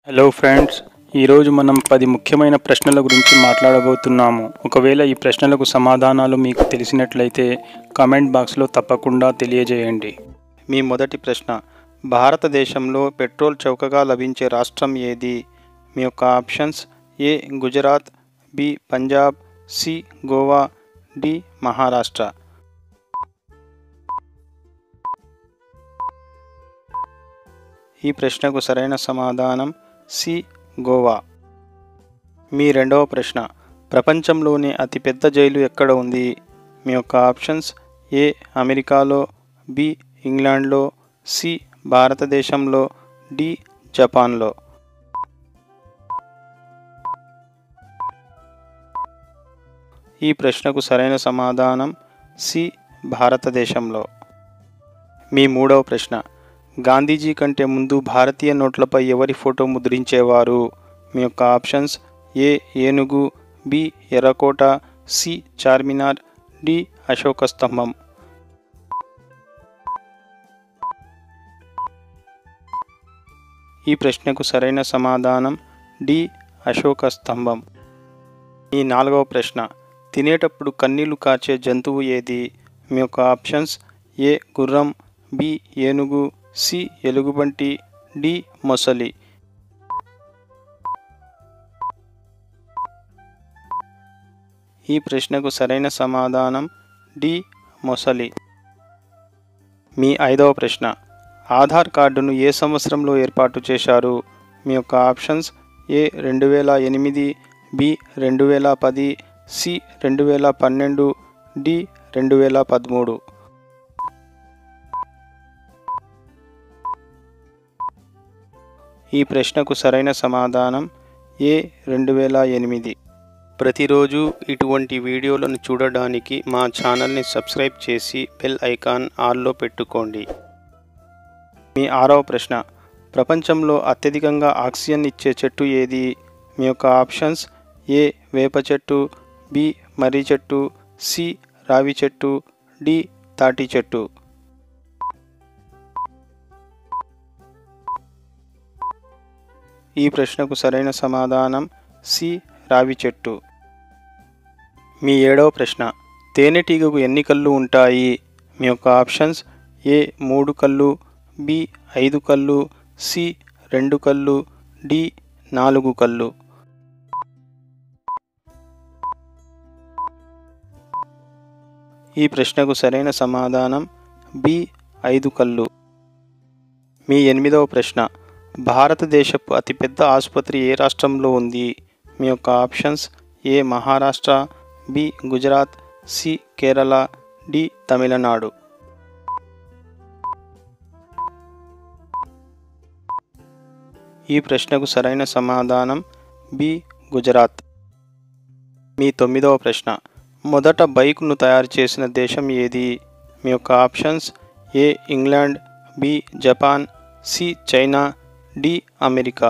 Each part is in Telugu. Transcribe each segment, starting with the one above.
హలో ఫ్రెండ్స్, ఈరోజు మనం 10 ముఖ్యమైన ప్రశ్నల గురించి మాట్లాడబోతున్నాము. ఒకవేళ ఈ ప్రశ్నలకు సమాధానాలు మీకు తెలిసినట్లయితే కామెంట్ బాక్స్లో తప్పకుండా తెలియజేయండి. మీ మొదటి ప్రశ్న, భారతదేశంలో పెట్రోల్ చౌకగా లభించే రాష్ట్రం ఏది? మీ యొక్క options: A Gujarat, B Punjab, C Goa, D Maharashtra. ఈ ప్రశ్నకు సరైన సమాధానం సి గోవా. మీ రెండవ ప్రశ్న, ప్రపంచంలోని అతిపెద్ద జైలు ఎక్కడ ఉంది? మీ యొక్క ఆప్షన్స్: ఏ అమెరికాలో, బి ఇంగ్లాండ్లో, సి భారతదేశంలో, డి జపాన్లో. ఈ ప్రశ్నకు సరైన సమాధానం సి భారతదేశంలో. మీ మూడవ ప్రశ్న, గాంధీజీ కంటే ముందు భారతీయ నోట్లపై ఎవరి ఫోటో ముద్రించేవారు? మీ యొక్క ఆప్షన్స్: ఏ ఏనుగు, బి ఎర్రకోట, సి చార్మినార్, డి అశోక స్తంభం. ఈ ప్రశ్నకు సరైన సమాధానం డి అశోక స్తంభం. ఈ నాలుగవ ప్రశ్న, తినేటప్పుడు కన్నీళ్లు కార్చే జంతువు ఏది? మీ యొక్క ఆప్షన్స్: ఏ గుర్రం, బి ఏనుగు, సి ఎలుగుబంటి, డి మొసలి. ఈ ప్రశ్నకు సరైన సమాధానం డి మొసలి. మీ ఐదవ ప్రశ్న, ఆధార్ కార్డును ఏ సంవత్సరంలో ఏర్పాటు చేశారు? మీ యొక్క ఆప్షన్స్: ఏ 2008, బి 2010, సి 2012, డి 2013. ఈ ప్రశ్నకు సరైన సమాధానం ఏ 2008. ప్రతిరోజు ఇటువంటి వీడియోలను చూడడానికి మా ఛానల్ని సబ్స్క్రైబ్ చేసి బెల్ ఐకాన్ ఆల్లో పెట్టుకోండి. మీ ఆరవ ప్రశ్న, ప్రపంచంలో అత్యధికంగా ఆక్సిజన్ ఇచ్చే చెట్టు ఏది? మీ యొక్క ఆప్షన్స్: ఏ వేప చెట్టు, బి మర్రి చెట్టు, సి రావి చెట్టు, డి తాటి చెట్టు. ఈ ప్రశ్నకు సరైన సమాధానం సి రావి చెట్టు. మీ ఏడవ ప్రశ్న, తేనెటీగకు ఎన్ని కళ్ళు ఉంటాయి? మీ యొక్క ఆప్షన్స్: ఏ 3 కళ్ళు, బి 5 కళ్ళు, సి 2 కళ్ళు, డి 4 కళ్ళు. ఈ ప్రశ్నకు సరైన సమాధానం బి 5 కళ్ళు. మీ ఎనిమిదవ ప్రశ్న, భారతదేశపు అతిపెద్ద ఆసుపత్రి ఏ రాష్ట్రంలో ఉంది? మీ యొక్క options: A Maharashtra, B Gujarat, C Kerala, D Tamil Nadu. ఈ ప్రశ్నకు సరైన సమాధానం బి గుజరాత్. మీ తొమ్మిదవ ప్రశ్న, మొదట బైక్ను తయారు చేసిన దేశం ఏది? మీ యొక్క options: A England, B Japan, C China, D America.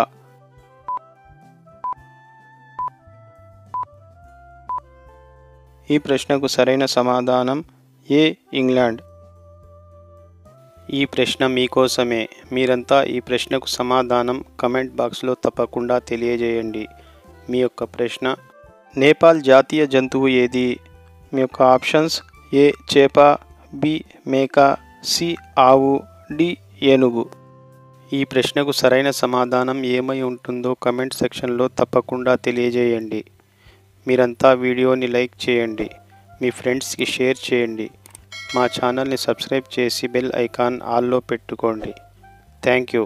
ఈ ప్రశ్నకు సరైన సమాధానం ఏ ఇంగ్లాండ్. ఈ ప్రశ్న మీకోసమే. మీరంతా ఈ ప్రశ్నకు సమాధానం కమెంట్ బాక్స్లో తప్పకుండా తెలియజేయండి. మీ యొక్క ప్రశ్న, నేపాల్ జాతీయ జంతువు ఏది? మీ యొక్క ఆప్షన్స్: ఏ చేప, బి మేక, సి ఆవు, డి ఏనుగు. ఈ ప్రశ్నకు సరైన సమాధానం ఏమై ఉంటుందో కమెంట్ సెక్షన్లో తప్పకుండా తెలియజేయండి. మీరంతా వీడియోని లైక్ చేయండి, మీ ఫ్రెండ్స్కి షేర్ చేయండి, మా ఛానల్ని సబ్స్క్రైబ్ చేసి బెల్ ఐకాన్ ఆల్లో పెట్టుకోండి. Thank you.